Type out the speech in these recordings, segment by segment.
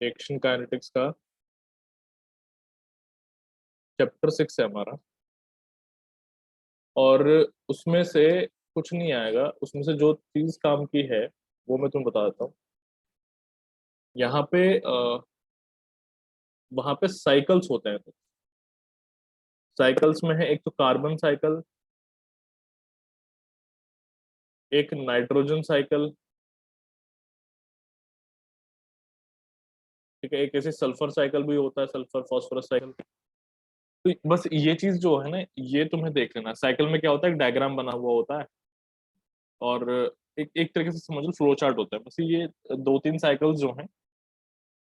Reaction kinetics का chapter 6 है हमारा। और उसमें से कुछ नहीं आएगा, उसमें से जो चीज काम की है वो मैं तुम्हें बता देता हूँ। यहाँ पे वहां पे साइकिल्स होते हैं। साइकिल्स में है एक तो कार्बन साइकिल, एक नाइट्रोजन साइकिल, ठीक है, एक ऐसे सल्फर साइकिल भी होता है, सल्फर फास्फोरस साइकिल। तो बस ये चीज जो है ना, ये तुम्हें देख लेना। साइकिल में क्या होता है, एक डायग्राम बना हुआ होता है, और एक एक तरीके से समझ लो फ्लो चार्ट होता है। बस ये दो तीन साइकिल्स जो हैं,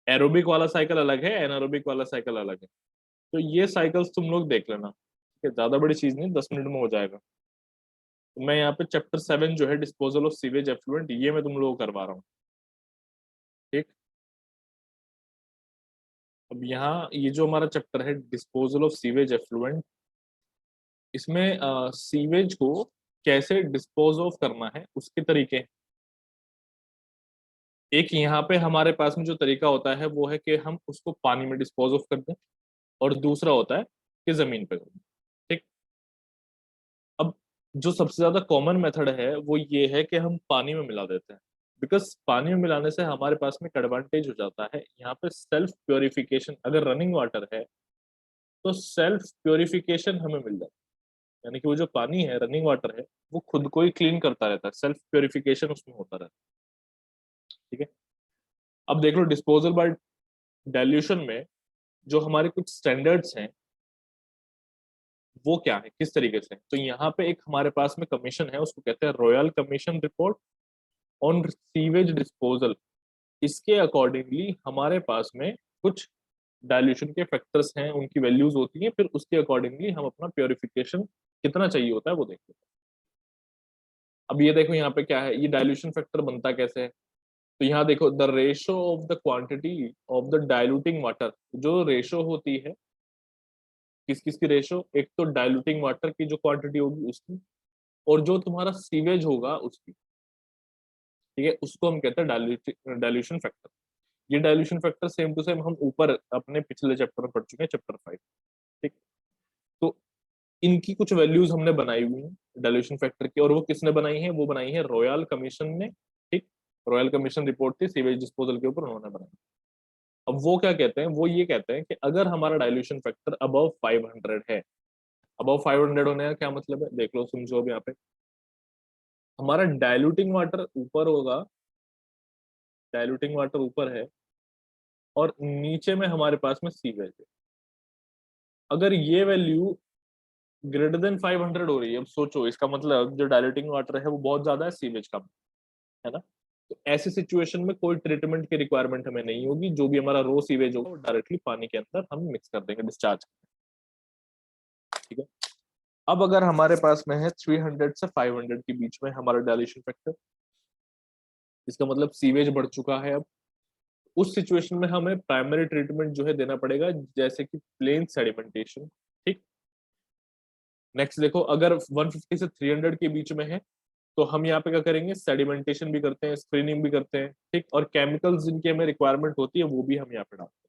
एरोबिक वाला साइकिल अलग है, एनारोबिक वाला साइकिल अलग है। तो ये साइकिल्स तुम लोग देख लेना, ठीक है, ज्यादा बड़ी चीज नहीं, 10 मिनट में हो जाएगा। तो मैं यहाँ पे चैप्टर 7 जो है डिस्पोजल ऑफ सीवेज एफ्लुएंट, ये मैं तुम लोगों को करवा रहा हूँ। ठीक। अब यहाँ ये जो हमारा चैप्टर है डिस्पोजल ऑफ सीवेज एफ्लुएंट, इसमें सीवेज को कैसे डिस्पोज ऑफ करना है उसके तरीके हैं। एक यहाँ पे हमारे पास में जो तरीका होता है वो है कि हम उसको पानी में डिस्पोज ऑफ कर दें, और दूसरा होता है कि जमीन पे कर दें। ठीक। अब जो सबसे ज्यादा कॉमन मेथड है वो ये है कि हम पानी में मिला देते हैं। बिकॉज पानी में मिलाने से हमारे पास में एक एडवांटेज हो जाता है, यहाँ पे सेल्फ प्योरिफिकेशन। अगर रनिंग वाटर है तो सेल्फ प्योरिफिकेशन हमें मिल जाता है, यानी कि वो जो पानी है, रनिंग वाटर है, वो खुद को ही क्लीन करता रहता है, सेल्फ प्योरिफिकेशन उसमें होता रहता है। ठीक है। अब देख लो डिस्पोजल बाय डाइल्यूशन में जो हमारे कुछ स्टैंडर्ड्स हैं वो क्या है, किस तरीके से। तो यहाँ पे एक हमारे पास में कमीशन है, उसको कहते हैं royal commission report on sewage disposal. इसके अकॉर्डिंगली हमारे पास में कुछ डाइल्यूशन के फैक्टर्स हैं, उनकी वैल्यूज होती हैं, फिर उसके अकॉर्डिंगली हम अपना प्योरिफिकेशन कितना चाहिए होता है वो देखते हैं। अब ये देखो यहाँ पे क्या है, ये डाइल्यूशन फैक्टर बनता कैसे है। तो यहाँ देखो, the ratio of the quantity of the diluting water, जो रेशो होती है, किस किस की रेशो, एक तो डाइल्यूटिंग वाटर की जो क्वांटिटी होगी उसकी, और जो तुम्हारा सीवेज होगा उसकी। ठीक है, उसको हम कहते हैं डाइल्यूशन फैक्टर। ये dilution factor same to same हम ऊपर अपने पिछले चैप्टर में पढ़ चुके हैं, चैप्टर 5। ठीक। तो इनकी कुछ वैल्यूज हमने बनाई हुई हैं डाइल्यूशन फैक्टर की, और वो किसने बनाई है, वो बनाई है रॉयल कमीशन ने। ठीक। रॉयल कमीशन रिपोर्ट थी सीवेज डिस्पोजल के ऊपर, उन्होंने बनाई। अब वो क्या कहते हैं, वो ये कहते हैं कि अगर हमारा डाइल्यूशन फैक्टर अबव 500 है, अबव 500 होने का क्या मतलब है, देख लो समझो। अब यहाँ पे हमारा डाइल्यूटिंग वाटर ऊपर होगा, डाइल्यूटिंग वाटर ऊपर है, और नीचे में हमारे पास में सीवेज है। अगर ये वैल्यू ग्रेटर देन 500 हो रही है, अब सोचो, इसका मतलब जो डाइल्यूटिंग वाटर है वो बहुत ज्यादा है, सीवेज कम है ना। तो ऐसी सिचुएशन में कोई ट्रीटमेंट की रिक्वायरमेंट हमें नहीं होगी, जो भी हमारा रो सीवेज होगा वो डायरेक्टली पानी के अंदर हम मिक्स कर देंगे, डिस्चार्ज। ठीक है। अब अगर हमारे पास में है 300 से 500 के बीच में हमारा डाइल्यूशन फैक्टर, इसका मतलब सीवेज बढ़ चुका है। अब उस सिचुएशन में हमें प्राइमरी ट्रीटमेंट जो है देना पड़ेगा, जैसे कि प्लेन सेडिमेंटेशन। ठीक। नेक्स्ट देखो, अगर 150 से 300 के बीच में है तो हम यहाँ पे क्या करेंगे, सेडिमेंटेशन भी करते हैं, स्क्रीनिंग भी करते हैं। ठीक। और केमिकल्स जिनकी हमें रिक्वायरमेंट होती है वो भी हम यहाँ पे डालते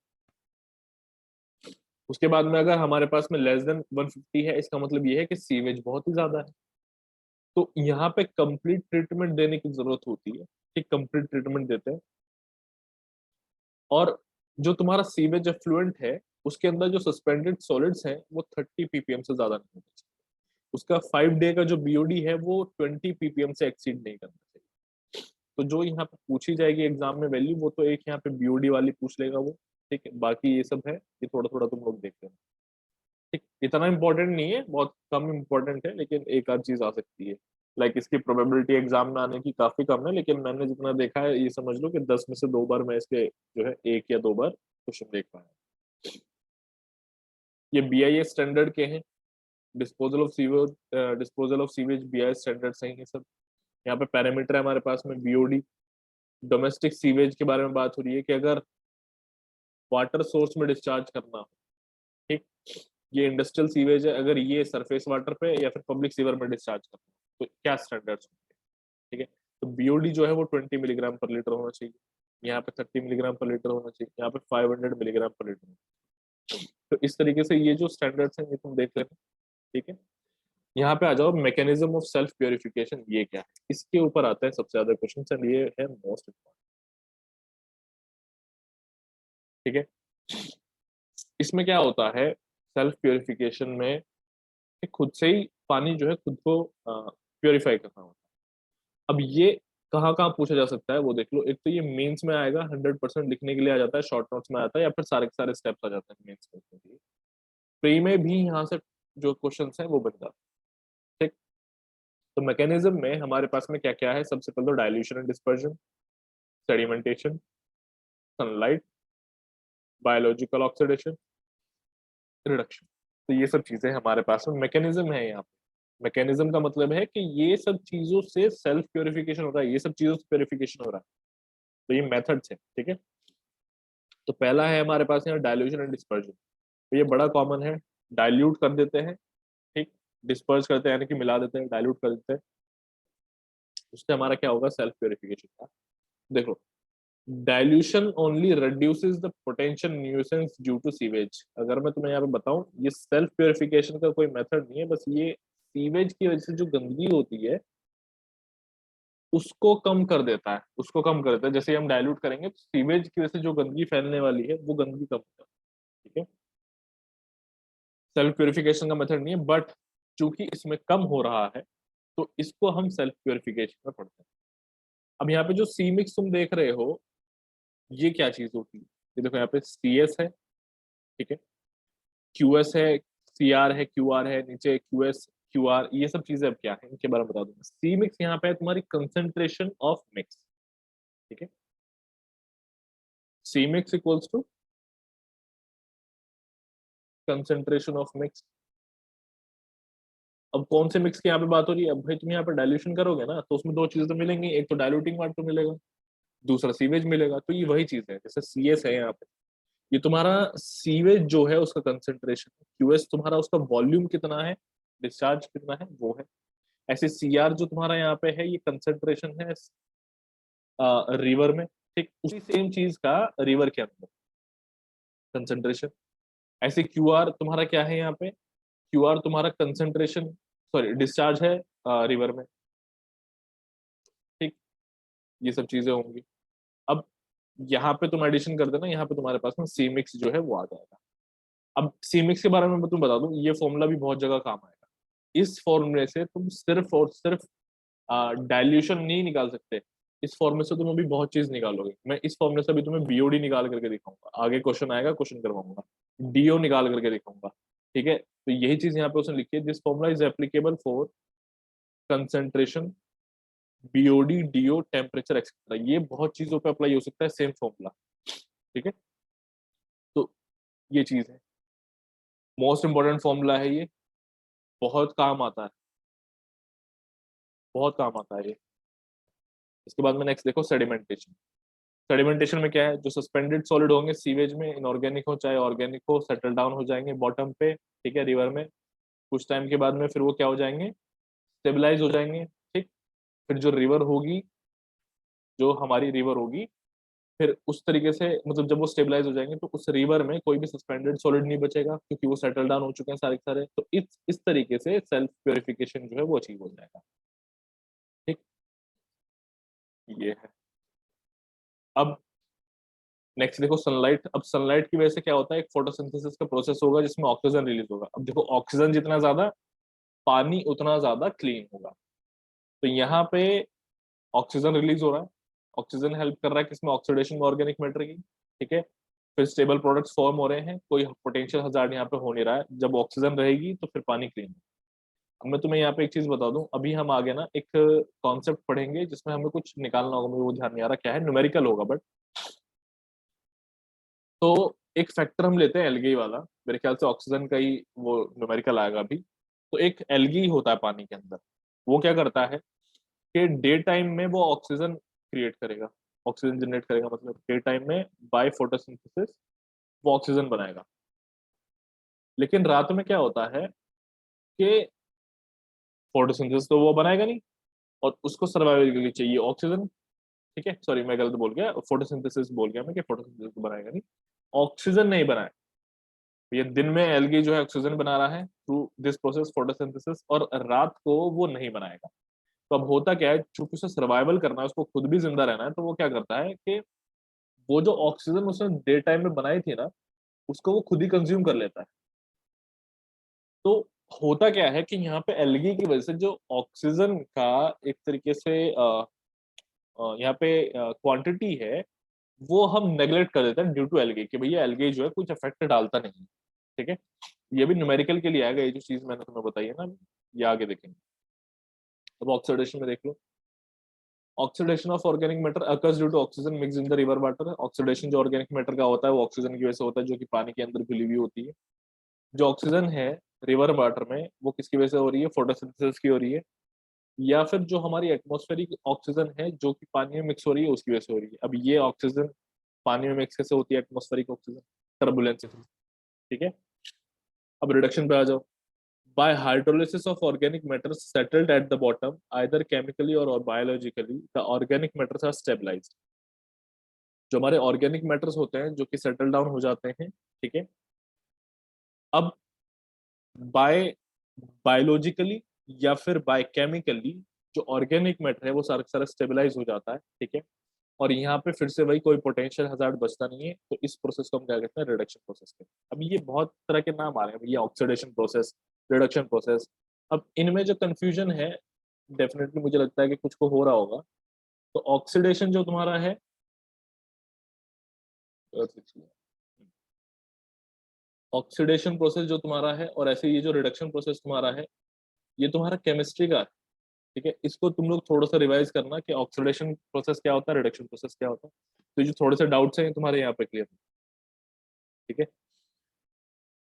हैं। उसके बाद में अगर हमारे पास में लेस देन 150 है, इसका मतलब ये है कि सीवेज बहुत ही ज्यादा है। तो यहाँ पे कंप्लीट ट्रीटमेंट देने की जरूरत होती है। ठीक, कंप्लीट ट्रीटमेंट देते हैं। और जो तुम्हारा सीवेज एफ्लुएंट है उसके अंदर जो सस्पेंडेड सॉलिड्स हैं वो 30 ppm से ज्यादा नहीं होना चाहिए। उसका 5 डे का जो बीओडी है वो 20 ppm से एक्सीड नहीं करना चाहिए। तो जो यहाँ पे पूछी जाएगी एग्जाम में वैल्यू, वो तो एक यहाँ पे बीओडी वाली पूछ लेगा वो। ठीक है, बाकी ये सब है, ये थोड़ा थोड़ा तुम लोग देखते हैं। ठीक, इतना इंपॉर्टेंट नहीं है, बहुत कम इंपॉर्टेंट है, लेकिन एक आध चीज आ सकती है। लाइक इसकी प्रोबेबिलिटी एग्जाम में आने की काफी कम है, लेकिन मैंने जितना देखा है ये समझ लो कि 10 में से 2 बार मैं इसके जो है 1 या 2 बार क्वेश्चन देख पाया। ये बीआईएस स्टैंडर्ड के हैं, disposal of sewage BIS standard सही है सब। यहाँ पे पैरामीटर है हमारे पास में बीओडी। डोमेस्टिक सीवेज के बारे में बात हो रही है कि अगर वाटर सोर्स में डिस्चार्ज करना हो। ठीक। ये इंडस्ट्रियल सीवेज है, अगर ये सरफेस वाटर पे या फिर पब्लिक सीवर में डिस्चार्ज करना हो तो क्या स्टैंडर्ड्स होंगे। ठीक है। तो बीओडी जो है वो 20 मिलीग्राम पर लीटर होना चाहिए। यहाँ पे 30 mg/L होना चाहिए, यहाँ पे 500 mg/L। तो इस तरीके से ये जो स्टैंडर्ड्स हैं ये तुम देख लेना। ठीक है, यहाँ पे आ जाओ, मैकेनिज्म ऑफ सेल्फ प्योरिफिकेशन ये क्या है, इसके ऊपर आता है सबसे ज्यादा क्वेश्चन, एंड ये है मोस्ट इम्पोर्टेंट। ठीक है, इसमें क्या होता है सेल्फ प्योरिफिकेशन में कि खुद से ही पानी जो है खुद को प्योरीफाई करना होता है। अब ये कहाँ कहाँ पूछा जा सकता है वो देख लो। एक तो ये मेंस में आएगा, 100% लिखने के लिए आ जाता है, शॉर्ट नोट्स में आता है, या फिर सारे के सारे स्टेप्स आ जाते हैं मेंस में लिखने के लिए। प्री में भी यहाँ से जो क्वेश्चन है वो बन जाते हैं। ठीक, तो मैकेनिज्म में हमारे पास में क्या क्या है, सबसे पहले तो dilution and dispersion, sedimentation, sunlight, biological oxidation, reduction. तो ये सब चीजें हमारे पास में मैकेनिज्म है यहाँ पे। मैकेनिज्म का मतलब है कि ये सब चीजों से सेल्फ प्योरिफिकेशन हो रहा है, ये सब चीजों से प्योरिफिकेशन हो रहा है। तो ये मेथड्स है। ठीक है, तो पहला है हमारे पास यहाँ डाइल्यूशन एंड डिस्पर्जन। तो ये बड़ा कॉमन है, डाइल्यूट कर देते हैं। ठीक, डिस्पर्स करते हैं यानी कि मिला देते हैं, डाइल्यूट कर देते हैं। उससे हमारा क्या होगा, सेल्फ प्योरिफिकेशन का। देखो, dilution only reduces the potential nuisance due to sewage. अगर मैं तुम्हें यहाँ पे बताऊं, ये सेल्फ प्योरिफिकेशन का कोई मेथड नहीं है, बस ये सीवेज की वजह से जो गंदगी होती है उसको कम कर देता है, उसको कम कर देता है। जैसे हम डाइल्यूट करेंगे तो सीवेज की वजह से जो गंदगी फैलने वाली है वो गंदगी कम हो जाती है। ठीक है, सेल्फ प्योरिफिकेशन का मेथड नहीं है, बट चूंकि इसमें कम हो रहा है तो इसको हम सेल्फ प्योरिफिकेशन में पढ़ते हैं। अब यहाँ पे जो सी मिक्स तुम देख रहे हो, ये क्या चीज होती है, ये देखो यहाँ पे सी एस है। ठीक है, क्यू एस है, सी आर है, क्यू आर है, नीचे क्यू एस, क्यू आर, ये सब चीजें अब क्या है इनके बारे में बता दूंगा। सी मिक्स यहाँ पे है तुम्हारी कंसेंट्रेशन ऑफ मिक्स। ठीक है, C mix equals to concentration of mix. अब कौन से मिक्स की यहाँ पे बात हो रही है, अब भाई तुम यहाँ पे डाइल्यूशन करोगे ना तो उसमें दो चीजें तो मिलेंगी, एक तो डाइल्यूटिंग वाटर मिलेगा, दूसरा सीवेज मिलेगा। तो ये वही चीज है, जैसे सी एस है यहाँ पे, ये तुम्हारा सीवेज जो है उसका कंसेंट्रेशन है, क्यूएस तुम्हारा उसका वॉल्यूम कितना है, डिस्चार्ज कितना है वो है। ऐसे सी आर जो तुम्हारा यहाँ पे है ये कंसेंट्रेशन है रिवर में। ठीक, उसी सेम चीज का रिवर के अंदर कंसेंट्रेशन। ऐसे क्यू आर तुम्हारा क्या है यहाँ पे, क्यू आर तुम्हारा कंसेंट्रेशन, सॉरी डिस्चार्ज है रिवर में। ठीक, ये सब चीजें होंगी। अब यहाँ पे तुम एडिशन कर देना, यहाँ पे तुम्हारे पास में सी मिक्स जो है वो आ जाएगा। अब सी मिक्स के बारे में मैं तुम्हें बता दूं, ये फॉर्मूला भी बहुत जगह काम आएगा। इस फॉर्मूले से तुम सिर्फ और सिर्फ डाइल्यूशन नहीं निकाल सकते, इस फॉर्मूले से तुम अभी बहुत चीज निकालोगे। मैं इस फॉर्मूले से अभी तुम्हें बीओडी निकाल करके दिखाऊंगा, आगे क्वेश्चन आएगा, क्वेश्चन करवाऊंगा, डीओ निकाल करके दिखाऊंगा। ठीक है, तो यही चीज यहाँ पे उसने लिखी है, this formula is applicable for concentration, BOD, DO, temperature etcetera. ये बहुत चीजों पे अप्लाई हो सकता है सेम फॉर्मूला। ठीक है, तो ये चीज है, मोस्ट इंपॉर्टेंट फॉर्मूला है ये, बहुत काम आता है, बहुत काम आता है ये। इसके बाद में नेक्स्ट देखो सेडिमेंटेशन। सेडिमेंटेशन में क्या है, जो सस्पेंडेड सॉलिड होंगे सीवेज में, इनऑर्गेनिक हो चाहे ऑर्गेनिक हो, सेटल डाउन हो जाएंगे बॉटम पे। ठीक है, रिवर में कुछ टाइम के बाद में फिर वो क्या हो जाएंगे, स्टेबलाइज हो जाएंगे। ठीक, फिर जो रिवर होगी, जो हमारी रिवर होगी, फिर उस तरीके से मतलब जब वो स्टेबलाइज हो जाएंगे तो उस रिवर में कोई भी सस्पेंडेड सॉलिड नहीं बचेगा क्योंकि वो सेटल डाउन हो चुके हैं सारे के सारे। तो इस तरीके से सेल्फ प्योरिफिकेशन जो है वो अचीव हो जाएगा। ठीक, ये है। अब नेक्स्ट देखो सनलाइट। अब सनलाइट की वजह से क्या होता है, एक फोटोसिंथेसिस का प्रोसेस होगा जिसमें ऑक्सीजन रिलीज होगा। अब देखो ऑक्सीजन जितना ज्यादा, पानी उतना ज्यादा क्लीन होगा। तो यहाँ पे ऑक्सीजन रिलीज हो रहा है, ऑक्सीजन हेल्प कर रहा है किसमें, ऑक्सीडेशन में ऑर्गेनिक मैटर की। ठीक है, फिर स्टेबल प्रोडक्ट्स फॉर्म हो रहे हैं, कोई पोटेंशियल हजार्ड यहाँ पे हो नहीं रहा है। जब ऑक्सीजन रहेगी तो फिर पानी क्लीन। अब मैं तुम्हें यहाँ पे एक चीज बता दूं, अभी हम आगे ना एक कॉन्सेप्ट पढ़ेंगे जिसमें हमें कुछ निकालना होगा, मुझे वो ध्यान नहीं आ रहा क्या है, न्यूमेरिकल होगा बट। तो एक फैक्टर हम लेते हैं एल्गी वाला, मेरे ख्याल से ऑक्सीजन का ही वो न्यूमेरिकल आएगा अभी। तो एक एल्गी होता है पानी के अंदर, वो क्या करता है कि डे टाइम में वो ऑक्सीजन क्रिएट करेगा, ऑक्सीजन जनरेट करेगा, मतलब डे टाइम में बाय फोटोसिंथेसिस वो ऑक्सीजन बनाएगा। लेकिन रात में क्या होता है कि फोटोसिंथेसिस तो वो बनाएगा नहीं, और उसको सर्वाइवल के लिए चाहिए ऑक्सीजन। ठीक है, सॉरी मैं गलत बोल गया, फोटोसिंथेसिस बोल गया मैं, कि फोटोसिंथेसिस तो बनाएगा नहीं, ऑक्सीजन नहीं बनाए। ये दिन में एल्गी जो है ऑक्सीजन बना रहा है थ्रू दिस प्रोसेस फोटोसिंथेसिस, और रात को वो नहीं बनाएगा। तो अब होता क्या है, चूंकि उसे सर्वाइवल करना है, उसको खुद भी जिंदा रहना है, तो वो क्या करता है कि वो जो ऑक्सीजन उसने डे टाइम में बनाई थी ना, उसको वो खुद ही कंज्यूम कर लेता है। तो होता क्या है कि यहाँ पे एल्गी की वजह से जो ऑक्सीजन का एक तरीके से यहाँ पे क्वांटिटी है, वो हम नेग्लेक्ट कर देते हैं ड्यू टू एल्गी, कि भैया एल्गी जो है कुछ इफेक्ट डालता नहीं है। ठीक है, ये भी न्यूमेरिकल के लिए आएगा, ये जो चीज मैंने तुम्हें बताई है ना, ये आगे देखेंगे। अब ऑक्सीडेशन में देख लो, oxidation of organic matter occurs due to oxygen mix in the river water. Oxidation जो ऑर्गेनिक मैटर का होता है वो ऑक्सीजन की वजह से होता है, जो कि पानी के अंदर घुली हुई होती है। जो ऑक्सीजन है रिवर वाटर में, वो किसकी वजह से हो रही है, फोटोसिंथेसिस की हो रही है, या फिर जो हमारी एटमॉस्फेरिक ऑक्सीजन है जो कि पानी में मिक्स हो रही है उसकी वजह से हो रही है। अब ये ऑक्सीजन पानी में मिक्स कैसे होती है, एटमॉस्फेरिक ऑक्सीजन, टर्बुलेंस। ठीक है, अब रिडक्शन पे आ जाओ। By hydrolysis of organic matters settled at the bottom, either chemically or biologically, the organic matters are stabilized. जो हमारे ऑर्गेनिक मैटर्स होते हैं जो कि सेटल डाउन हो जाते हैं, ठीक है। अब बाय बायोलॉजिकली या फिर बाय केमिकली जो ऑर्गेनिक मैटर है वो सारा सारा स्टेबलाइज हो जाता है, ठीक है। और यहाँ पे फिर से वही कोई पोटेंशियल हजार्ड बचता नहीं है, तो इस प्रोसेस को हम क्या कहते हैं, रिडक्शन प्रोसेस कहते हैं। अब ये बहुत तरह के नाम आ रहे हैं, ये ऑक्सीडेशन प्रोसेस, रिडक्शन प्रोसेस। अब इनमें जो कंफ्यूजन है, डेफिनेटली मुझे लगता है कि कुछ को हो रहा होगा। तो ऑक्सीडेशन जो तुम्हारा है, ऑक्सीडेशन प्रोसेस जो तुम्हारा है, और ऐसे ये जो रिडक्शन प्रोसेस तुम्हारा है, ये तुम्हारा केमिस्ट्री का है। ठीक है, इसको तुम लोग थोड़ा सा रिवाइज करना कि ऑक्सीडेशन प्रोसेस क्या होता है, रिडक्शन प्रोसेस क्या होता है। तो ये जो थोड़े से डाउट्स हैं तुम्हारे यहाँ पे क्लियर, ठीक है।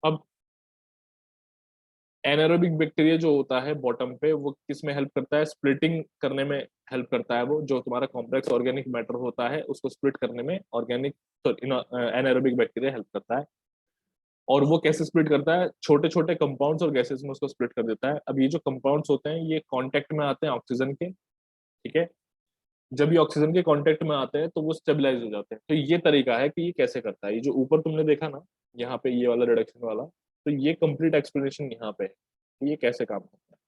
अब एनारोबिक बैक्टीरिया जो होता है बॉटम पे, वो किस में हेल्प करता है, स्प्लिटिंग करने में हेल्प करता है। वो जो तुम्हारा कॉम्प्लेक्स ऑर्गेनिक मैटर होता है उसको स्प्लिट करने में ऑर्गेनिक एनारोबिक बैक्टीरिया हेल्प करता है। और वो कैसे स्प्लिट करता है, छोटे छोटे कंपाउंड्स और गैसेस में उसको स्प्लिट कर देता है। अब ये जो कंपाउंड्स होते हैं ये कांटेक्ट में आते हैं ऑक्सीजन के, ठीक है। जब ये ऑक्सीजन के कांटेक्ट में आते हैं तो वो स्टेबलाइज हो जाते हैं। तो ये तरीका है कि ये कैसे करता है। ये जो ऊपर तुमने देखा ना, यहाँ पे ये वाला रिडक्शन वाला, तो ये कंप्लीट एक्सप्लेनेशन यहाँ पे है कि ये कैसे काम करता है,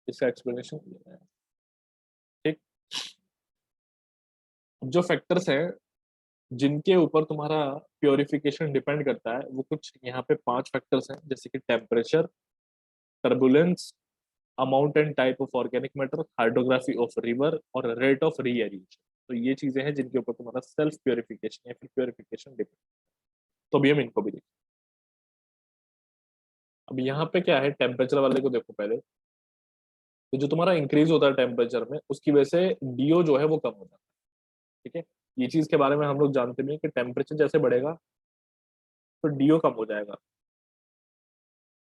इसका एक्सप्लेनेशन। ठीक, जो फैक्टर्स हैं जिनके ऊपर तुम्हारा प्योरिफिकेशन डिपेंड करता है, वो कुछ यहाँ पे 5 फैक्टर्स हैं, जैसे कि temperature, turbulence, amount and type of organic matter, hydrography of river, और रेट ऑफ रीएरिएशन। तो ये चीजें हैं जिनके ऊपर तुम्हारा सेल्फ प्योरिफिकेशन या फिर प्योरिफिकेशन डिपेंड। तो अभी हम इनको भी देखें। अब यहाँ पे क्या है, टेम्परेचर वाले को देखो पहले। तो जो तुम्हारा इंक्रीज होता है टेम्परेचर में, उसकी वजह से डीओ जो है वो कम हो जाता है, ठीक है। ये चीज के बारे में हम लोग जानते भी हैं कि टेम्परेचर जैसे बढ़ेगा तो डीओ कम हो जाएगा।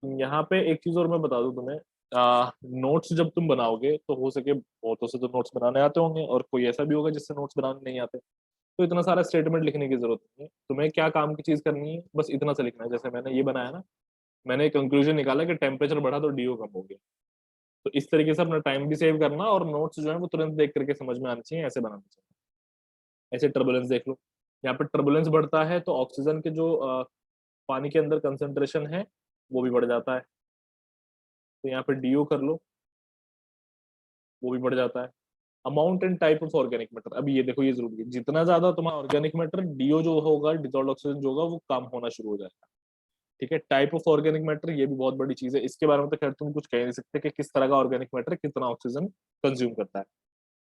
यहाँ पे एक चीज और मैं बता दूं तुम्हें, नोट्स जब तुम बनाओगे तो हो सके बहुतों से तो नोट्स बनाने आते होंगे, और कोई ऐसा भी होगा जिससे नोट्स बनाने नहीं आते। तो इतना सारा स्टेटमेंट लिखने की जरूरत नहीं है तुम्हें। क्या काम की चीज करनी है, बस इतना सा लिखना है। जैसे मैंने ये बनाया ना, मैंने कंक्लूजन निकाला कि टेम्परेचर बढ़ा तो डीओ कम हो गया। तो इस तरीके से अपना टाइम भी सेव करना, और नोट्स जो है वो तुरंत देख करके समझ में आनी चाहिए, ऐसे बनाना चाहिए। ऐसे टर्बुलेंस देख लो, यहाँ पे टर्बुलेंस बढ़ता है तो ऑक्सीजन के जो पानी के अंदर कंसेंट्रेशन है वो भी बढ़ जाता है। तो यहाँ पे डीओ कर लो, वो भी बढ़ जाता है। Amount and type of organic matter, अभी ये देखो ये जरूरी है, जितना ज्यादा तुम्हारा ऑर्गेनिक मैटर, डीओ जो होगा, डिजॉल्व ऑक्सीजन जो होगा, वो कम होना शुरू हो जाएगा। ठीक है, टाइप ऑफ ऑर्गेनिक मैटर ये भी बहुत बड़ी चीज है। इसके बारे में तो खैर तुम कुछ कह नहीं सकते कि किस तरह का ऑर्गेनिक मैटर कितना ऑक्सीजन कंज्यूम करता है।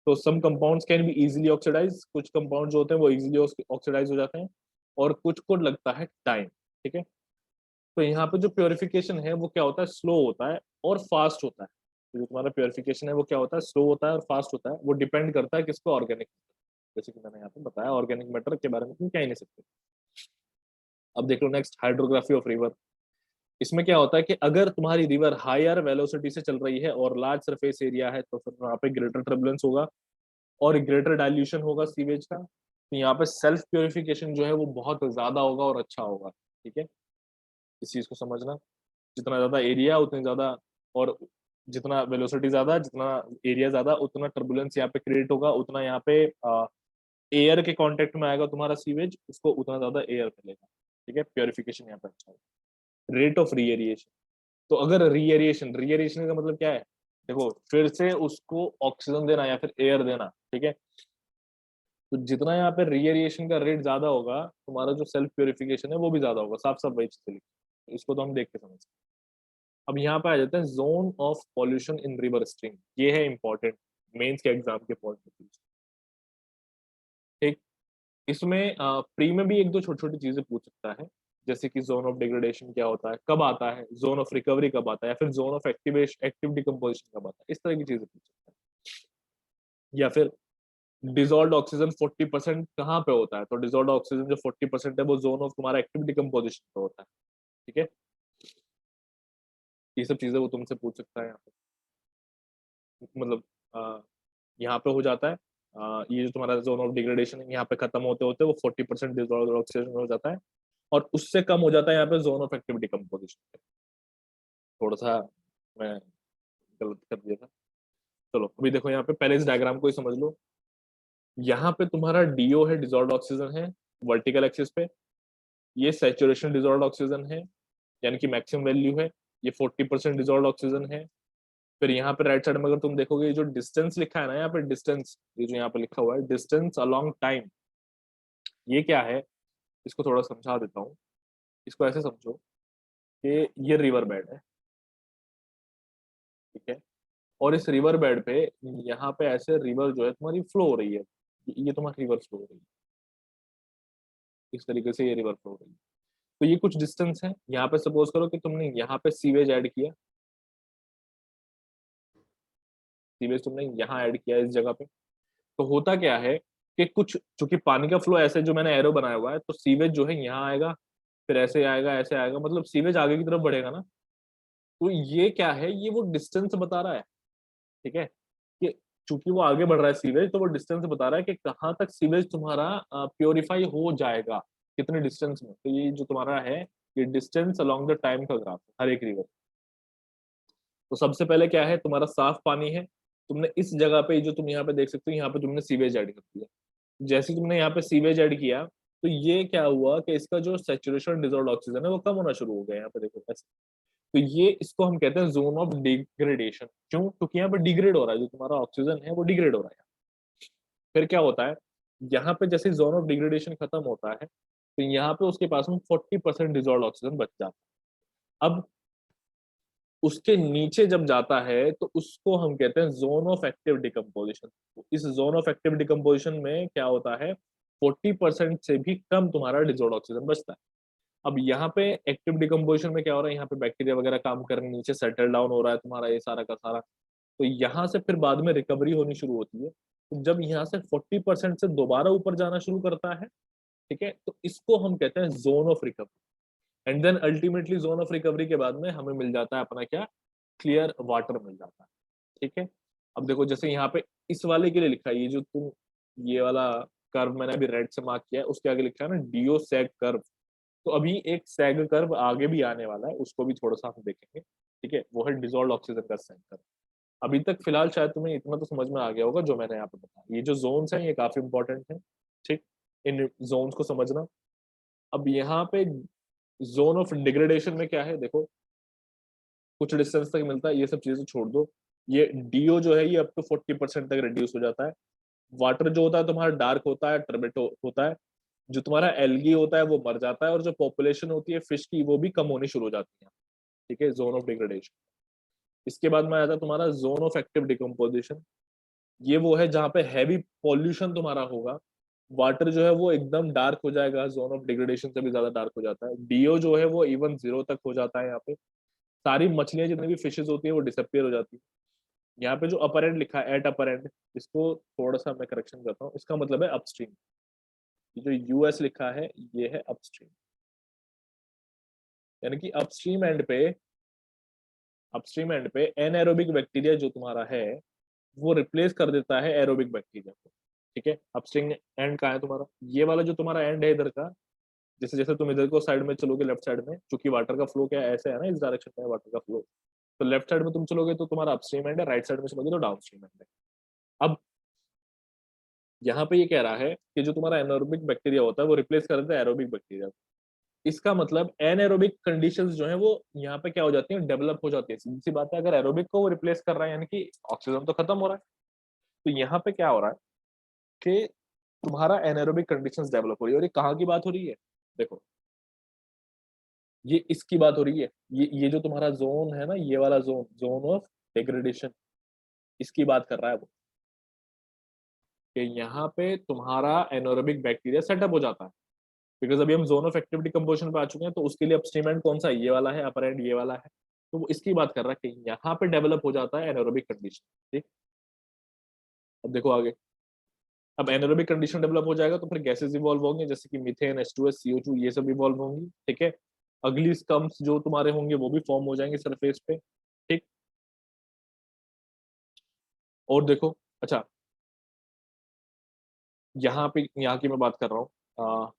तो some compounds can be easily oxidise, कुछ कंपाउंड जो होते हैं वो इजीली ऑक्सीडाइज हो जाते हैं, और कुछ को लगता है टाइम, ठीक है। तो यहाँ पे जो प्योरिफिकेशन है वो क्या होता है, स्लो होता है और फास्ट होता है। तो जो तुम्हारा प्योरिफिकेशन है वो क्या होता है, स्लो होता है और फास्ट होता है। वो डिपेंड करता है किसको, ऑर्गेनिक, जैसे कि मैंने यहाँ पे बताया ऑर्गेनिक मैटर के बारे में तुम कह ही नहीं सकते। अब देख लो नेक्स्ट, हाइड्रोग्राफी ऑफ रिवर। इसमें क्या होता है कि अगर तुम्हारी रिवर हायर वेलोसिटी से चल रही है और लार्ज सरफेस एरिया है, तो फिर वहां पे ग्रेटर टर्बुलेंस होगा और ग्रेटर डाइल्यूशन होगा सीवेज का। तो यहाँ पे सेल्फ प्योरिफिकेशन जो है वो बहुत ज्यादा होगा और अच्छा होगा, ठीक है। इस चीज को समझना, जितना ज्यादा एरिया उतनी ज्यादा, और जितना वेलोसिटी ज्यादा, जितना एरिया ज्यादा, उतना टर्बुलेंस यहाँ पे क्रिएट होगा, उतना यहाँ पे एयर के कांटेक्ट में आएगा तुम्हारा सीवेज, उसको उतना ज्यादा एयर मिलेगा। ठीक है, प्योरिफिकेशन यहाँ पे अच्छा है। रेट ऑफ रीएरिएशन, तो अगर रीएरिएशन का मतलब क्या है, देखो फिर से उसको ऑक्सीजन देना या फिर एयर देना। ठीक है, तो जितना यहाँ पे रीएरिएशन का रेट ज्यादा होगा, तुम्हारा जो सेल्फ प्योरिफिकेशन है वो भी ज्यादा होगा। साफ साफ वही चीज लिखी है। इसको तो हम देख के समझ सकते हैं। अब यहाँ पे आ जाते हैं zone of pollution in river stream. ये है इंपॉर्टेंट, मेंस के एग्जाम के पॉइंट ऑफ व्यू। ठीक, इसमें प्री में भी एक दो छोटी छोटी चीजें पूछ सकता है, जैसे कि जोन ऑफ डिग्रेडेशन क्या होता है, कब आता है, जोन ऑफ रिकवरी कब आता है, या फिर zone of activation active decomposition कब आता है। इस तरह की चीजें पूछ सकता है। या फिर डिजोल्व ऑक्सीजन 40% कहाँ पे होता है, तो डिजोल्व ऑक्सीजन जो 40% है वो जोन ऑफ तुम्हारा एक्टिव डिकम्पोजिशन पे होता है। ठीक है, ये सब चीजें वो तुमसे पूछ सकता है यहाँ पे। मतलब यहाँ पे हो जाता है ये जो तुम्हारा जोन ऑफ डिग्रेडेशन है, यहाँ पे खत्म होते होते वो 40% डिजोल्व ऑक्सीजन हो जाता है, और उससे कम हो जाता है यहाँ पे जोन ऑफ एक्टिव डिकम्पोजिशन। थोड़ा सा मैं गलत कर दिया था। चलो अभी देखो, यहाँ पे पहले इस डायग्राम को ही समझ लो। यहाँ पे तुम्हारा डीओ है, डिजोल्व ऑक्सीजन है वर्टिकल एक्सिस पे। ये सैचुरेशन डिजोल्व ऑक्सीजन है, यानी कि मैक्सिमम वैल्यू है। ये 40% डिजोल्व ऑक्सीजन है। फिर यहाँ पे राइट साइड में अगर तुम देखोगे, ये जो डिस्टेंस लिखा है ना यहाँ पे, डिस्टेंस, ये जो यहाँ पे लिखा हुआ है डिस्टेंस अलोंग टाइम, ये क्या है, इसको थोड़ा समझा देता हूँ। इसको ऐसे समझो कि ये रिवर बेड है। ठीक है, और इस रिवर बेड पे, यहाँ पे ऐसे रिवर जो है तुम्हारी फ्लो हो रही है। ये तुम्हारी रिवर फ्लो हो रही है, इस तरीके से ये रिवर फ्लो हो रही है। तो ये कुछ डिस्टेंस है। यहाँ पे सपोज करो कि तुमने यहाँ पे सीवेज ऐड किया, सीवेज तुमने यहाँ ऐड किया इस जगह पे। तो होता क्या है कि कुछ, चूंकि पानी का फ्लो ऐसे जो मैंने एरो बनाया हुआ है, तो सीवेज जो है यहाँ आएगा, फिर ऐसे आएगा, ऐसे आएगा, मतलब सीवेज आगे की तरफ बढ़ेगा ना। तो ये क्या है, ये वो डिस्टेंस बता रहा है। ठीक है, कि चूंकि वो आगे बढ़ रहा है सीवेज, तो वो डिस्टेंस बता रहा है कि कहाँ तक सीवेज तुम्हारा प्योरीफाई हो जाएगा, कितने डिस्टेंस में। तो ये जो तुम्हारा है, ये डिस्टेंस अलोंग द टाइम का ग्राफ है हर एक रिवर। तो सबसे पहले क्या है, तुम्हारा साफ पानी है, तुमने इस जगह पे जो तुम यहाँ पे देख सकते हो, यहाँ पे तुमने सीवेज ऐड कर दिया। जैसे ही तुमने यहाँ पे सीवेज ऐड किया, तो ये क्या हुआ कि इसका जो सेचुरेशन डिजोल्व ऑक्सीजन है वो कम होना शुरू हो गया। यहाँ पे देखो ऐसे। तो ये, इसको हम कहते हैं जोन ऑफ डिग्रेडेशन। क्यों? क्योंकि यहाँ पे डिग्रेड हो रहा है, जो तुम्हारा ऑक्सीजन है वो डिग्रेड हो रहा है। फिर क्या होता है, यहाँ पे जैसे जोन ऑफ डिग्रेडेशन खत्म होता है, तो यहाँ पे उसके पास में 40% डिजोल्व ऑक्सीजन बच जाता है। अब उसके नीचे जब जाता है, तो उसको हम कहते हैं जोन ऑफ एक्टिव डिकम्पोजिशन। इस जोन ऑफ एक्टिव डिकम्पोजिशन में क्या होता है, 40% से भी कम तुम्हारा डिजोल्व ऑक्सीजन बचता है। अब यहाँ पे एक्टिव डिकम्पोजिशन में क्या हो रहा है, यहाँ पे बैक्टीरिया वगैरह काम कर रहे हैं, नीचे सेटल डाउन हो रहा है तुम्हारा ये सारा का सारा। तो यहाँ से फिर बाद में रिकवरी होनी शुरू होती है। तो जब यहाँ से 40% से दोबारा ऊपर जाना शुरू करता है, ठीक है, तो इसको हम कहते हैं zone of recovery. And then ultimately zone of recovery के बाद में हमें मिल जाता है अपना क्या, क्लियर वाटर मिल जाता है। ठीक है, अब देखो जैसे यहाँ पे इस वाले के लिए लिखा है, ये जो तुम, ये वाला कर्व मैंने अभी रेड से मार्क किया है, उसके आगे लिखा है ना डीओ सैग कर्व। तो अभी एक सैग कर्व आगे भी आने वाला है, उसको भी थोड़ा सा हम देखेंगे। ठीक है, वो है डिजोल्व ऑक्सीजन का सैग कर्व। अभी तक फिलहाल शायद तुम्हें इतना तो समझ में आ गया होगा जो मैंने यहाँ पे बताया। ये जो जोन्स हैं ये काफी इंपॉर्टेंट है। ठीक, इन जोन्स को समझना। अब यहाँ पे जोन ऑफ डिग्रेडेशन में क्या है, देखो कुछ डिस्टेंस तक मिलता है, ये सब चीजें छोड़ दो। ये डीओ जो है ये अप टू 40% तक रिड्यूस हो जाता है। वाटर जो होता है तुम्हारा डार्क होता है, टर्बेट होता है। जो तुम्हारा एल्गी होता है वो मर जाता है, और जो पॉपुलेशन होती है फिश की वो भी कम होनी शुरू हो जाती है। ठीक है, जोन ऑफ डिग्रेडेशन। इसके बाद में आता है तुम्हारा जोन ऑफ एक्टिव डिकम्पोजिशन। ये वो है जहाँ पे हैवी पॉल्यूशन तुम्हारा होगा, वाटर जो है वो एकदम डार्क हो जाएगा, जोन ऑफ डिग्रेडेशन से भी ज्यादा डार्क हो जाता है। डीओ जो है वो इवन जीरो तक हो जाता है। यहाँ पे सारी मछलियां जितनी भी फिशेज होती है वो डिसअपियर हो जाती है। यहाँ पे जो अपर एंड लिखा है, एट अपर एंड, इसको थोड़ा सा मैं करेक्शन करता हूँ, इसका मतलब है अपस्ट्रीम। जो यूएस लिखा है ये है अपस्ट्रीम, यानी कि अपस्ट्रीम एंड पे एनएरोबिक बैक्टीरिया जो तुम्हारा है वो रिप्लेस कर देता है एरोबिक बैक्टीरिया को। ठीक है, अपस्ट्रीम एंड कहाँ है तुम्हारा, ये वाला जो तुम्हारा एंड है इधर का। जैसे जैसे तुम इधर को साइड में चलोगे, लेफ्ट साइड में, क्योंकि वाटर का फ्लो क्या है, ऐसे है ना, इस डायरेक्शन में वाटर का फ्लो। तो लेफ्ट साइड में तुम चलोगे तो तुम्हारा अपस्ट्रीम एंड है, राइट साइड में चलोगे तो डाउनस्ट्रीम एंड है। अब यहाँ पे ये कह रहा है कि जो तुम्हारा एनारोबिक बैक्टीरिया होता है वो रिप्लेस कर देता है एरोबिक बैक्टीरिया। इसका मतलब एनएरोबिक कंडीशंस जो है वो यहाँ पे क्या हो जाती है, डेवलप हो जाती है। सीधी सी बात है, अगर एरोबिक को वो रिप्लेस कर रहा है यानी कि ऑक्सीजन तो खत्म हो रहा है, तो यहाँ पे क्या हो रहा है कि तुम्हारा एनएरोबिक कंडीशंस डेवलप हो रही है। और ये कहाँ की बात हो रही है, देखो ये इसकी बात हो रही है, ये जो तुम्हारा जोन है ना, ये वाला जोन, जोन ऑफ डिग्रेडेशन, इसकी बात कर रहा है वो, कि यहाँ पे तुम्हारा एनएरोबिक बैक्टीरिया सेटअप हो जाता है। बिकॉज अभी हम जोन ऑफ एक्टिव डिकम्पोजिशन पे आ चुके हैं, तो उसके लिए अपस्ट्रीम एंड कौन सा है, ये वाला है, अपर एंड ये वाला है। तो वो इसकी बात कर रहा है कि यहाँ पे डेवलप हो जाता है एनएरोबिक कंडीशन। ठीक, अब देखो आगे। अब एनएरोबिक कंडीशन डेवलप हो जाएगा तो फिर गैसेस इवॉल्व होंगे, जैसे कि मीथेन, H2S, CO2, ये सब इवॉल्व होंगी। ठीक है, अगली स्कम्स जो तुम्हारे होंगे वो भी फॉर्म हो जाएंगे सरफेस पे। ठीक, और देखो, अच्छा यहाँ पे, यहाँ की मैं बात कर रहा हूँ,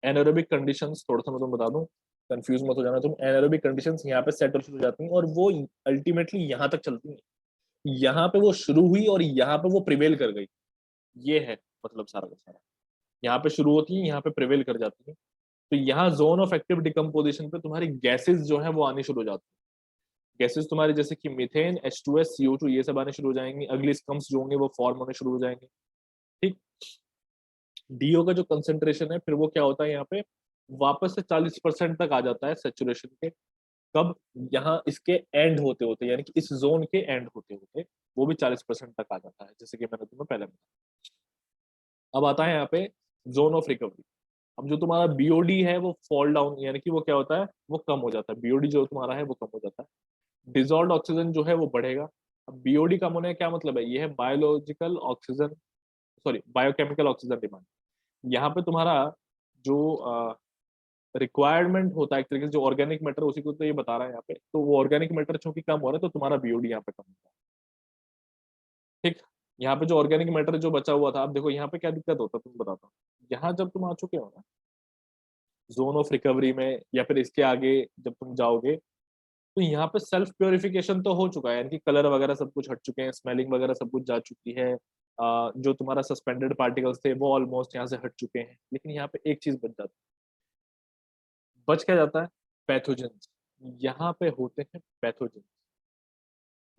एनारोबिक कंडीशंस, थोड़ा सा मैं तुम्हें बता दूं, कंफ्यूज मत हो जाना तुम। एनारोबिक कंडीशंस यहाँ पे सेट हो जाती हैं और वो अल्टीमेटली यहाँ तक चलती हैं। यहाँ पे वो शुरू हुई और यहाँ पे वो प्रिवेल कर गई, ये है मतलब सारा का सारा। यहाँ पे शुरू होती है, यहाँ पे प्रिवेल कर जाती है। तो यहाँ जोन ऑफ एक्टिव डिकम्पोजिशन पे तुम्हारी गैसेस जो है वो आनी शुरू हो जाती है। गैसेस तुम्हारी जैसे कि मीथेन, H2S, CO2, ये सब आने शुरू हो जाएंगी। अगली स्कम्स जो होंगे वो फॉर्म होने शुरू हो जाएंगे। ठीक, डीओ का जो कंसेंट्रेशन है फिर वो क्या होता है यहाँ पे, वापस से 40% तक आ जाता है सेचुरेशन के। कब, यहाँ इसके एंड होते होते, यानी कि इस जोन के एंड होते होते वो भी 40% तक आ जाता है, जैसे कि मैंने तुम्हें पहले बताया। अब आता है यहाँ पे जोन ऑफ रिकवरी। अब जो तुम्हारा बीओडी है वो फॉल डाउन, यानी कि वो क्या होता है, वो कम हो जाता है। बीओडी जो तुम्हारा है वो कम हो जाता है। डिजॉल्व ऑक्सीजन जो है वो बढ़ेगा। अब बीओडी कम होने का क्या मतलब है, ये है biological oxygen, sorry biochemical oxygen demand. यहाँ पे तुम्हारा जो रिक्वायरमेंट होता है एक तरीके से, जो ऑर्गेनिक मैटर, उसी को तो ये बता रहा है यहाँ पे। तो वो ऑर्गेनिक मैटर चूंकि कम हो रहा है तो तुम्हारा बीओडी यहाँ पे कम होता है। ठीक, यहाँ पे जो ऑर्गेनिक मैटर जो बचा हुआ था, अब देखो यहाँ पे क्या दिक्कत होता है तुम बताता हूँ। यहाँ जब तुम आ चुके हो ना जोन ऑफ रिकवरी में, या फिर इसके आगे जब तुम जाओगे, तो यहाँ पे सेल्फ प्योरिफिकेशन तो हो चुका है, यानी कि कलर वगैरह सब कुछ हट चुके हैं, स्मेलिंग वगैरह सब कुछ जा चुकी है। जो तुम्हारा सस्पेंडेड पार्टिकल्स थे वो ऑलमोस्ट यहाँ से हट चुके हैं। लेकिन यहाँ पे एक चीज बच जाती है, बच क्या जाता है, पैथोजेंस। यहाँ पे होते हैं पैथोजेंस,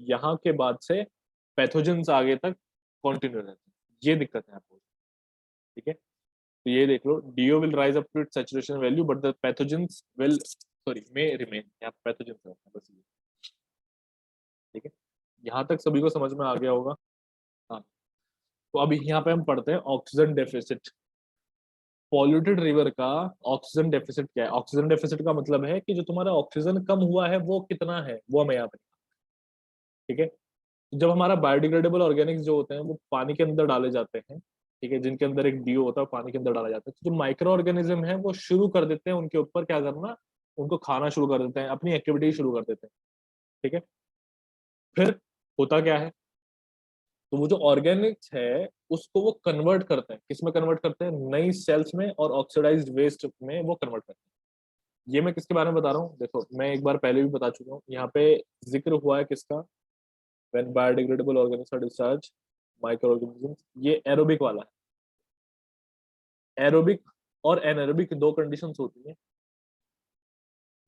यहाँ के बाद से पैथोजेंस आगे तक कंटिन्यू रहते हैं। ये दिक्कत है आपको। ठीक है, तो ये देख लो, DO will rise up to its saturation value but the pathogens will, sorry may remain, यहाँ पैथोजेंस रहते हैं बस ये। ठीक है, यहाँ तक सभी को समझ में आ गया होगा। हाँ, तो अभी यहाँ पे हम पढ़ते हैं ऑक्सीजन डेफिसिट। पॉल्यूटेड रिवर का ऑक्सीजन डेफिसिट क्या है। ऑक्सीजन डेफिसिट का मतलब है कि जो तुम्हारा ऑक्सीजन कम हुआ है वो कितना है, वो हमें यहाँ पे। ठीक है, जब हमारा बायोडिग्रेडेबल ऑर्गेनिक्स जो होते हैं वो पानी के अंदर डाले जाते हैं, ठीक है, जिनके अंदर एक डीओ होता है, पानी के अंदर डाला जाता है, तो जो माइक्रो ऑर्गेनिज्म है वो शुरू कर देते हैं उनके ऊपर क्या करना, उनको खाना शुरू कर देते हैं, अपनी एक्टिविटी शुरू कर देते हैं। ठीक है, फिर होता क्या है, तो वो जो ऑर्गेनिक्स है उसको वो कन्वर्ट करते हैं, किस में कन्वर्ट करते हैं, नई सेल्स में और ऑक्सीडाइज्ड वेस्ट में वो कन्वर्ट करते हैं। ये मैं किसके बारे में बता रहा हूँ, देखो मैं एक बार पहले भी बता चुका हूँ, यहाँ पे जिक्र हुआ है किसका, when biodegradable organics are discharge microorganism, ये एरोबिक वाला है। एरोबिक और एनारोबिक दो कंडीशंस होती हैं।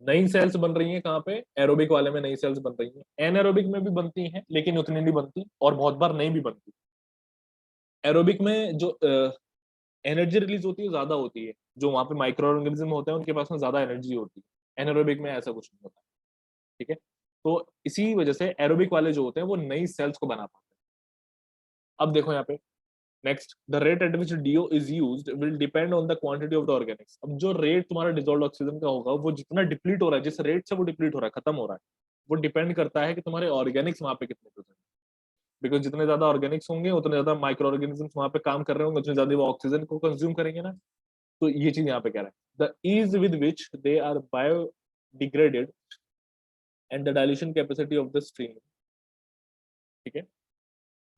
नई सेल्स बन रही हैं कहाँ पे, एरोबिक वाले में नई सेल्स बन रही हैं। एनारोबिक में भी बनती हैं लेकिन उतनी नहीं बनती, और बहुत बार नहीं भी बनती। एरोबिक में जो एनर्जी रिलीज होती है ज्यादा होती है, जो वहां पे माइक्रो ऑर्गेनिज्म होते हैं उनके पास में ज्यादा एनर्जी होती है। एनारोबिक में ऐसा कुछ नहीं होता। ठीक है, तो इसी वजह से एरोबिक वाले जो होते हैं वो नई सेल्स को बना पाते हैं। अब देखो यहाँ पे next, the rate at which DO is used will depend on the quantity of the organics. अब जो रेट तुम्हारा डिसॉल्व्ड ऑक्सीजन का होगा, वो जितना डिप्लीट हो रहा है, जिस रेट से वो डिप्लीट हो रहा है, खत्म हो रहा है, वो डिपेंड करता है कि तुम्हारे ऑर्गेनिक्स वहां पे कितने प्रेजेंट। बिकॉज जितने ज्यादा ऑर्गेनिक्स होंगे उतने ज्यादा माइक्रो ऑर्गेनिज्म वहां पे काम कर रहे होंगे, उतने ज्यादा वो ऑक्सीजन को कंज्यूम करेंगे ना। तो ये चीज यहाँ पे कह रहा है, the ease with which they are biodegraded and the dilution capacity of the stream. ठीक है,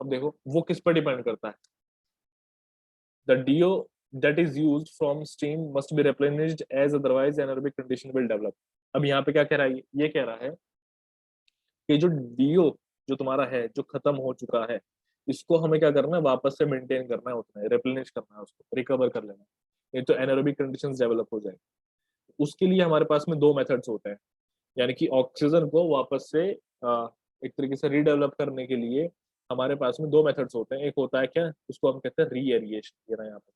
अब देखो वो किस पर डिपेंड करता है, the DO that is used from stream must be replenished as otherwise anaerobic condition will develop। अब यहाँ पे क्या कह रहा है, ये कह रहा है कि जो डीओ जो तुम्हारा है जो खत्म हो चुका है, इसको हमें क्या करना है, वापस से मेंटेन करना है, उतना है रिप्लेनिश करना है, उसको रिकवर कर लेना है, नहीं तो एनारोबिक कंडीशंस डेवलप हो जाएंगे। उसके लिए हमारे पास में दो मेथड्स होते हैं, यानी कि ऑक्सीजन को वापस से एक तरीके से रीडेवलप करने के लिए हमारे पास में दो मेथड्स होते हैं। एक होता है क्या, उसको हम कहते हैं रीएरिएशन, ये रहा यहाँ पे,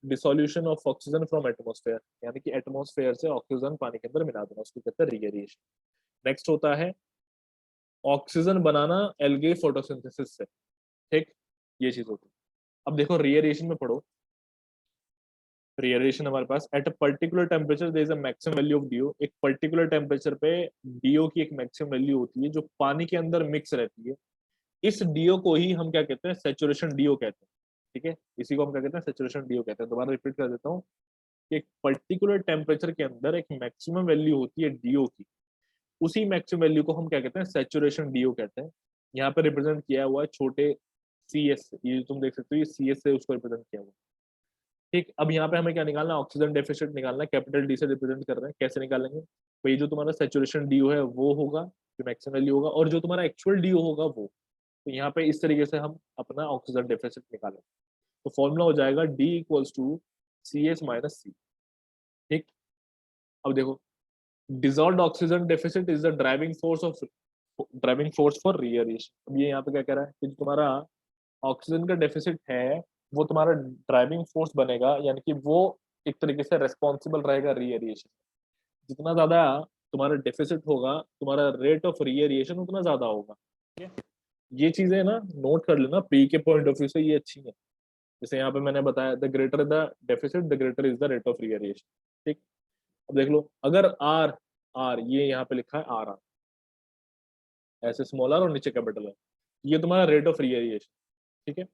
dissolution of oxygen from atmosphere, यानी कि एटमोस्फेयर से ऑक्सीजन पानी के अंदर मिला देना, उसको कहते हैं रीएरिएशन। नेक्स्ट होता है ऑक्सीजन बनाना एल्गे फोटोसिंथेसिस से, ठीक, ये चीज होती है। अब देखो रीएरिएशन में पढ़ो, रीएरेशन हमारे पास at a particular temperature there is a maximum value of DO, एक पर्टिकुलर टेम्परेचर पे डीओ की एक मैक्सिमम वैल्यू होती है जो पानी के अंदर मिक्स रहती है। इस डीओ को ही हम क्या कहते हैं, सेचुरेशन डीओ कहते हैं, ठीक है, इसी को हम क्या कहते हैं, सेचुरेशन डीओ कहते हैं। दोबारा रिपीट कर देता हूँ कि एक पर्टिकुलर टेम्परेचर के अंदर एक मैक्सिमम वैल्यू होती है डीओ की, उसी मैक्सिमम वैल्यू को हम क्या कहते हैं, सेचुरेशन डीओ कहते हैं। यहाँ पे रिप्रेजेंट किया हुआ है छोटे सी एस, ये तुम देख सकते हो, ये सी एस से उसको रिप्रेजेंट किया हुआ है, ठीक। अब यहाँ पे हमें क्या निकालना है, ऑक्सीजन डेफिसिट निकालना है, कैपिटल डी से रिप्रेजेंट कर रहे हैं, कैसे निकालेंगे भाई, जो तुम्हारा सेचुरेशन डी है वो होगा, जो मैक्सिमम वैल्यू होगा, और जो तुम्हारा एक्चुअल डी होगा वो, तो यहाँ पे इस तरीके से हम अपना ऑक्सीजन डेफिसिट निकालेंगे। तो फॉर्मूला हो जाएगा D equals to C H minus C, ठीक। अब देखो, dissolved oxygen deficit is the driving force for reaeration. अब ये यहाँ पे क्या कह रहा है कि जो तुम्हारा ऑक्सीजन का डेफिसिट है वो तुम्हारा ड्राइविंग फोर्स बनेगा, यानी कि वो एक तरीके से रेस्पॉन्सिबल रहेगा रीएरिएशन। जितना ज्यादा तुम्हारा डेफिसिट होगा, तुम्हारा रेट ऑफ रीएरिएशन उतना ज्यादा होगा, ठीक है। ये चीजें ना नोट कर लेना, पी के पॉइंट ऑफ व्यू से ये अच्छी है। जैसे यहाँ पे मैंने बताया, the greater the deficit the greater is the rate of reaeration, ठीक। अब देख लो, अगर आर, आर ये यहाँ पे लिखा है आर आर, ऐसे स्मॉल आर और नीचे कैपिटल है, ये तुम्हारा रेट ऑफ रीएरिएशन, ठीक है।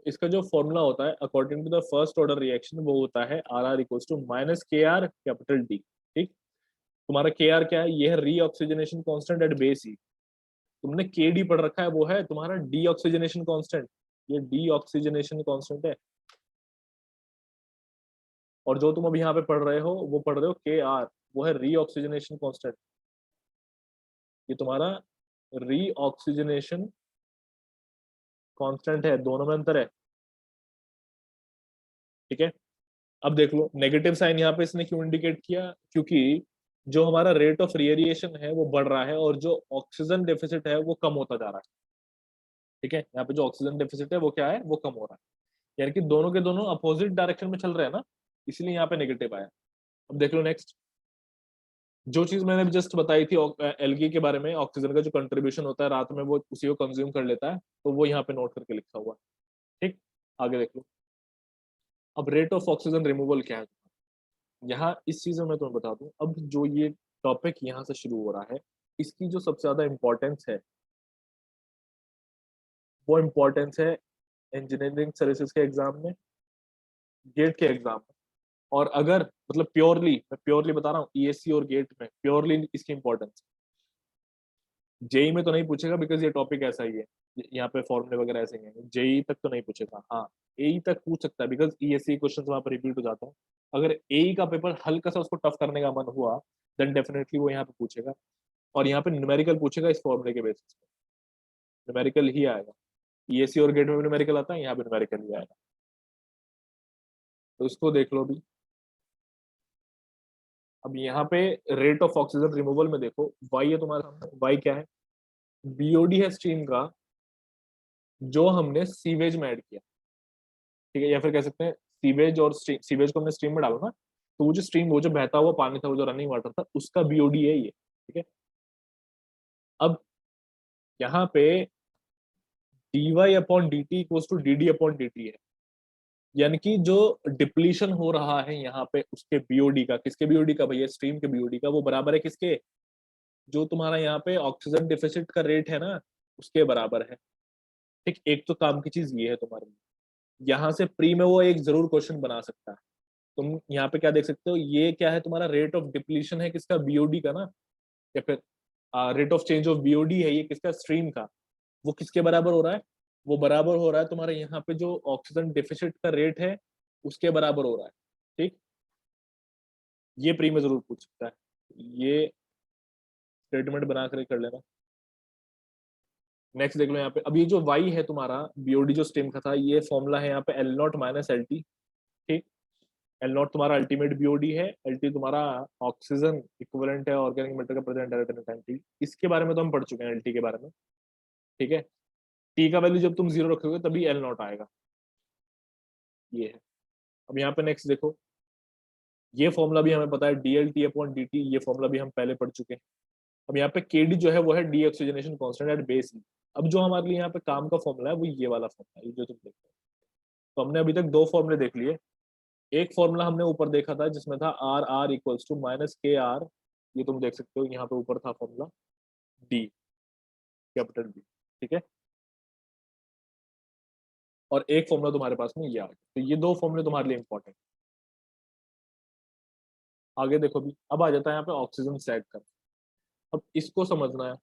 इसका जो फॉर्मूला होता है according to the first order reaction, वो होता है R R equals to minus K R capital D, ठीक। तुम्हारा के आर क्या है, ये है reoxygenation constant at base E. तुमने के डी पढ़ रखा है, वो है तुम्हारा डी ऑक्सीजनेशन कॉन्स्टेंट, ये डी ऑक्सीजनेशन कॉन्स्टेंट है। और जो तुम अभी यहाँ पे पढ़ रहे हो वो पढ़ रहे हो के आर, वो है री ऑक्सीजनेशन कॉन्स्टेंट, ये तुम्हारा री ऑक्सीजनेशन कॉन्स्टेंट है, दोनों में अंतर है, ठीक है। अब देख लो नेगेटिव साइन यहाँ पे इसने क्यों इंडिकेट किया, क्योंकि जो हमारा रेट ऑफ रिएरिएशन है वो बढ़ रहा है और जो ऑक्सीजन डेफिसिट है वो कम होता जा रहा है, ठीक है। यहाँ पे जो ऑक्सीजन डेफिसिट है वो क्या है, वो कम हो रहा है, यानी कि दोनों के दोनों अपोजिट डायरेक्शन में चल रहे हैं ना, इसलिए यहाँ पे नेगेटिव आया। अब देख लो नेक्स्ट, जो चीज मैंने जस्ट बताई थी एल्गी के बारे में, ऑक्सीजन का जो कंट्रीब्यूशन होता है रात में वो उसी को कंज्यूम कर लेता है, तो वो यहाँ पे नोट करके लिखा हुआ है, ठीक। आगे देख लो, अब रेट ऑफ ऑक्सीजन रिमूवल क्या है, यहाँ इस चीज में मैं तुम्हें बता दूं, अब जो ये टॉपिक यहाँ से शुरू हो रहा है, इसकी जो सबसे ज्यादा इंपॉर्टेंस है वो इंपॉर्टेंस है इंजीनियरिंग सर्विसेज के एग्जाम में, गेट के एग्जाम में। और अगर मतलब प्योरली, मैं प्योरली बता रहा हूँ, ईएससी और गेट में प्योरली इसकी इंपॉर्टेंस, जेई में तो नहीं पूछेगा बिकॉज ये टॉपिक ऐसा ही है, यहाँ पे फॉर्मूले वगैरह ऐसे ही हैं, जेई तक तो नहीं पूछेगा, हाँ एई तक पूछ सकता है बिकॉज ईएससी क्वेश्चन वहां पर रिपीट हो जाता है। अगर एई का पेपर हल्का सा उसको टफ करने का मन हुआ, देन डेफिनेटली वो यहाँ पे पूछेगा, और यहाँ पे न्यूमेरिकल पूछेगा इस फॉर्मूले के बेसिस पे, न्यूमेरिकल ही आएगा। ईएससी और गेट में भी न्यूमेरिकल आता है, यहाँ पे न्यूमेरिकल ही आएगा, तो उसको देख लो भी। अब यहाँ पे रेट ऑफ ऑक्सीजन रिमूवल में देखो, वाई है तुम्हारे सामने, वाई क्या है, बीओडी है स्ट्रीम का जो हमने सीवेज में ऐड किया, ठीक है, या फिर कह सकते हैं सीवेज और स्ट्रीम, सीवेज को हमने स्ट्रीम में डाला ना, तो वो जो स्ट्रीम, वो जो बहता हुआ पानी था, वो जो रनिंग वाटर था, उसका बीओडी है ये, ठीक है। अब यहाँ पे D Y upon D T equals to D D upon D T है, यानी कि जो डिप्लीशन हो रहा है यहाँ पे उसके बीओडी का, किसके बीओडी का भैया, स्ट्रीम के बीओडी का, वो बराबर है किसके, जो तुम्हारा यहाँ पे ऑक्सीजन डिफिसिट का रेट है ना, उसके बराबर है, ठीक। एक तो काम की चीज ये है तुम्हारे लिए, यहाँ से प्री में वो एक जरूर क्वेश्चन बना सकता है। तुम यहाँ पे क्या देख सकते हो, ये क्या है तुम्हारा रेट ऑफ डिप्लीशन है किसका, बीओडी का ना, या फिर rate of change of BOD है ये किसका, स्ट्रीम का, वो किसके बराबर हो रहा है, वो बराबर हो रहा है तुम्हारे यहाँ पे जो ऑक्सीजन डिफिसिट का रेट है उसके बराबर हो रहा है, ठीक। ये प्री में जरूर पूछ सकता है, ये स्टेटमेंट बना कर लेना। नेक्स्ट देख लो यहाँ पे, अब ये जो y है तुम्हारा बीओडी जो स्टेम का था, ये फॉर्मूला है यहाँ पे L not minus L T. ठीक, एल नॉट तुम्हारा अल्टीमेट बीओडी है, एल टी तुम्हारा ऑक्सीजन इक्विवेलेंट है ऑर्गेनिक मैटर का प्रेजेंट डायरेक्ट टाइम टी। इसके बारे में तो हम पढ़ चुके हैं एल टी के बारे में। ठीक है, टी का वैल्यू जब तुम जीरो रखोगे तभी एल नॉट आएगा, ये है। अब यहाँ पे नेक्स्ट देखो, ये फॉर्मूला भी हमें पता है D L T upon D T, ये फॉर्मूला भी हम पहले पढ़ चुके हैं। अब यहाँ पे के डी जो है वो है deoxygenation constant at base E. अब जो हमारे लिए यहाँ पे काम का फॉर्मूला है वो ये वाला फॉर्मूला है, ये जो तुम देख रहे हो। तो हमने अभी तक दो फॉर्मूले देख लिए। एक फॉर्मूला हमने ऊपर देखा था जिसमें था R R equals to minus K R, ये तुम देख सकते हो यहाँ पे ऊपर था फॉर्मूला डी, कैपिटल डी। ठीक है, और एक फॉर्मूला तुम्हारे पास में ये आ गया, तो ये दो फॉर्मूले तुम्हारे लिए इंपॉर्टेंट। आगे देखो भी, अब आ जाता है यहाँ पे ऑक्सीजन सेट कर। अब इसको समझना है,